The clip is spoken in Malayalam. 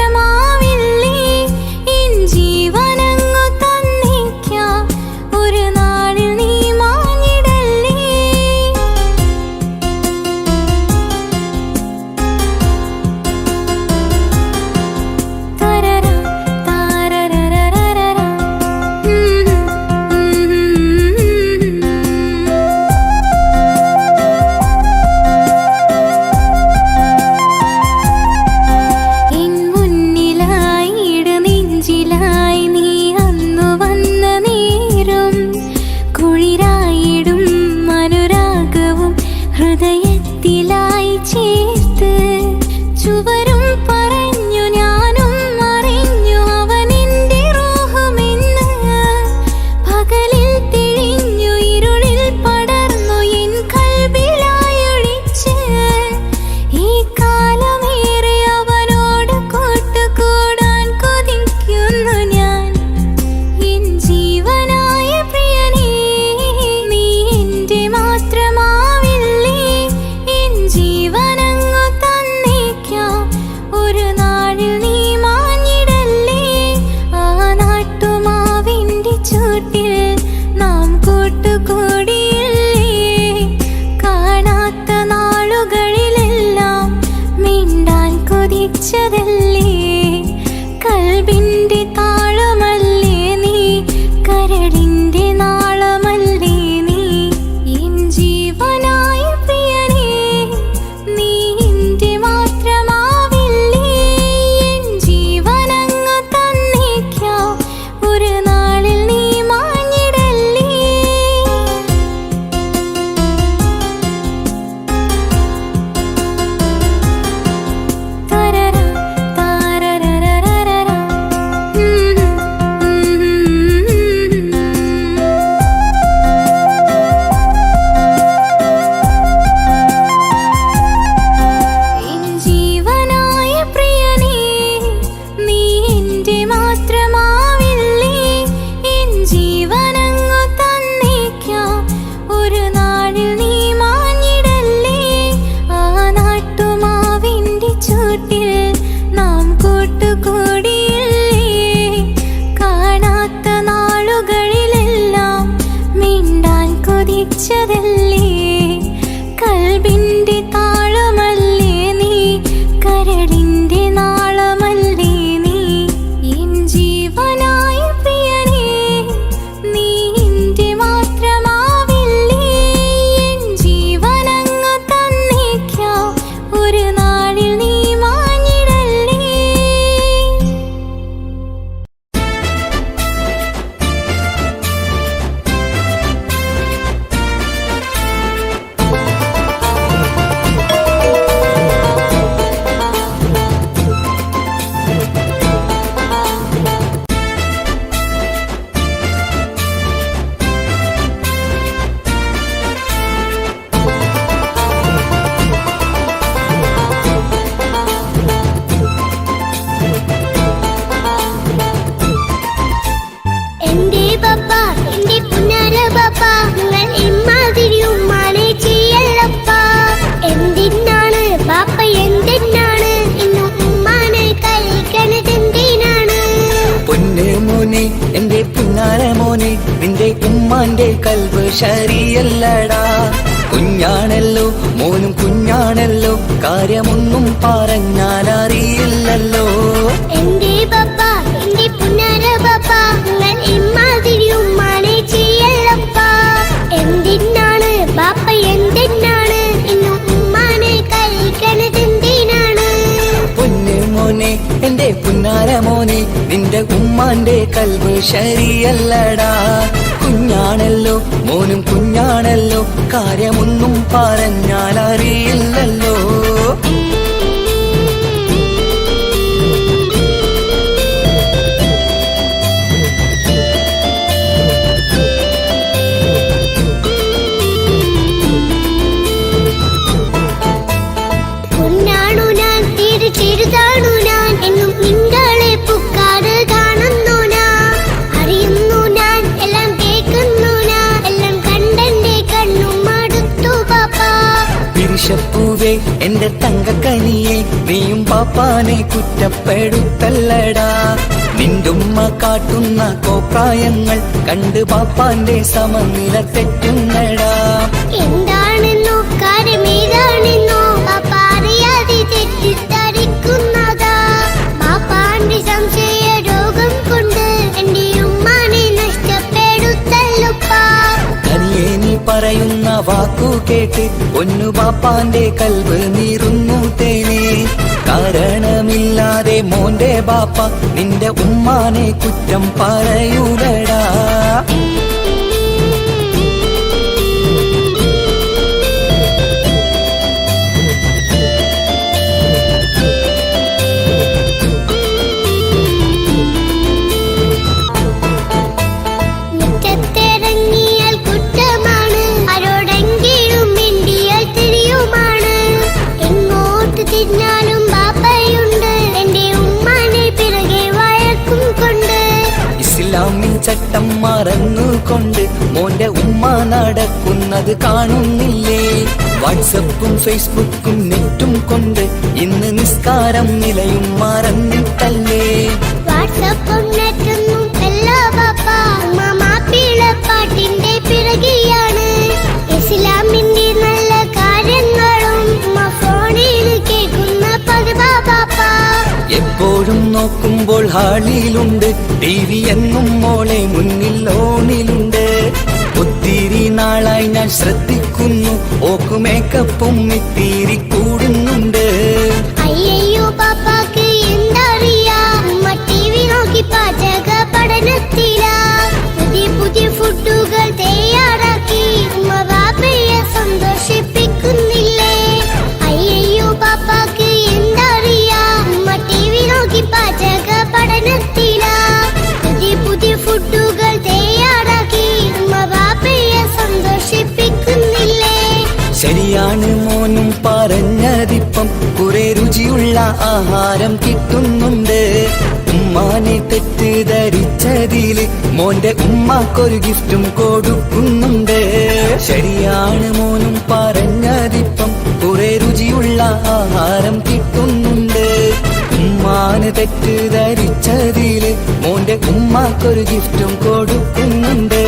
മാത്രമാവില്ലേ പൊന്നു മോനെ എന്റെ പുന്നാര മോനെ നിന്റെ ഉമ്മാന്റെ കൽബ് ശരിയല്ലടാ. കുഞ്ഞാണല്ലോ മോനും കുഞ്ഞാണല്ലോ കാര്യമൊന്നും പറഞ്ഞാൽ അറിയില്ലല്ലോ. എന്റെ പപ്പ എന്റെ പുന്നാര പപ്പ നിങ്ങൾ ഇമ്മാതിരി ഉമ്മാനെ ചെയ്യല്ലപ്പ. എന്തിനാണ് പാപ്പ എന്തിനാണ് ഇന്ന് ഉമ്മാനെ കഴിക്കണതെന്തിനാണ്? പൊന്നു മോനെ എന്റെ പുന്നാര മോനെ നിന്റെ ഉമ്മാന്റെ കൽബ് ശരിയല്ലടാ. കുഞ്ഞാണല്ലോ മോനും കുഞ്ഞാണല്ലോ കാര്യമൊന്നും പറഞ്ഞാൽ അറിയില്ലല്ലോ. പൊന്നാണു ഞാൻ ചെറുതാണു ഞാൻ എന്നും നിങ്ങളെ പുക്കാറ് കാണുന്നു ഞാൻ. അറിയുന്നു ഞാൻ എല്ലാം കേൾക്കുന്നു ഞാൻ എല്ലാം കണ്ടെന്റെ കണ്ണും മടുത്തു പാപ്പ. പിരിശപ്പൂവേ എന്റെ തങ്കക്കനിയെ നീയും പാപ്പാനെ കുറ്റപ്പെടുത്തല്ലടാ. നിന്റുമ്മ കാട്ടുന്ന കോപ്രായങ്ങൾ കണ്ട് പാപ്പാന്റെ സമനില തെറ്റുന്നടാ. എന്താണെന്നോ കാര്യമേതാണെന്നോ പാപ്പ അറിയാതെ തെറ്റിദ്ധരിക്കുന്നതാ. പാപ്പാന്റെ സംശയ രോഗം കൊണ്ട് എന്റെ ഉമ്മാനെ നഷ്ടപ്പെടുത്തല്ലുപ്പാ. കനിയെ നീ പറയുന്ന വാക്കു കേട്ട് പൊന്നു പാപ്പാന്റെ കൽവ് നീറുന്നു തേനെ. കാരണമില്ലാതെ മോന്റെ ബാപ്പ നിന്റെ ഉമ്മാനെ കുറ്റം പറയൂലടാ. മുറ്റത്തിറങ്ങിയാൽ കുറ്റമാണ് ആരോടെങ്കിലും മിണ്ടിയാൽ തിരിയുമാണ്. എങ്ങോട്ട് തിരിഞ്ഞാലും ബാപ്പയുണ്ട് എന്റെ ഉമ്മാനെ പിറകെ വഴക്കും കൊണ്ട്. ഇസ്ലാമിൻ ചട്ടം മറന്നുകൊണ്ട് മോന്റെ ഉമ്മ നടക്കുന്നത് കാണുന്നില്ലേ? വാട്സപ്പും ഫേസ്ബുക്കും നെറ്റും കൊണ്ട് ഇന്ന് നിസ്കാരം നിലയും മറന്നിട്ടല്ലേ? വാട്സപ്പും നെറ്റൊന്നും അല്ല ബാപ്പ ഉമ്മ മാപ്പിളപ്പാട്ടിന്റെ പിറകെയാണ്. ഇസ്ലാമിന്റെ നല്ല കാര്യങ്ങളും ഉമ്മ ഫോണിൽ കേൾക്കുന്ന പതിവാ ബാപ്പ. എപ്പോഴും നോക്കുമ്പോൾ ഹാളിലുണ്ട് TV എന്നും മോളെ മുന്നിൽ ഓണിലുണ്ട്. ഒത്തിരി നാളായി ഞാൻ ശ്രദ്ധിക്കുന്നു ഓക്ക് മേക്കപ്പും ഇത്തിരി കൂടുന്നുണ്ട്. അയ്യോ പാപ്പാക്ക് എന്തറിയാ ഉമ്മ TV നോക്കി പാചക പഠനത്തിലാ. പുതിയ പുതിയ ഫുഡുകൾ തയ്യാറാക്കി ഉമ്മ ബാപ്പയെ സന്തോഷിപ്പിക്കുന്നില്ലേ? അയ്യോ പാപ്പാക്ക് എന്തറിയാ ഉമ്മ TV നോക്കി പാചക പഠനത്തിലാ. പുതിയ പുതിയ ഫുഡുകൾ തയ്യാറാക്കി ഉമ്മ ബാപ്പയെ സന്തോഷിപ്പിക്കുന്നില്ലേ? ശരിയാണ് മോനും പറഞ്ഞതിപ്പം കുറെ രുചിയുള്ള ആഹാരം കിട്ടുന്നുണ്ട്. ഉമ്മാനെ തെറ്റിദ്ധരിച്ചതില് മോന്റെ ഉമ്മാക്കൊരു ഗിഫ്റ്റും കൊടുക്കുന്നുണ്ട്. ശരിയാണ് മോനും പറഞ്ഞതിപ്പം കുറെ രുചിയുള്ള ആഹാരം കിട്ടുന്നുണ്ട്. ഉമ്മാന് തെറ്റിദ്ധരിച്ചതില് മോന്റെ ഉമ്മാക്കൊരു ഗിഫ്റ്റും കൊടുക്കുന്നുണ്ട്.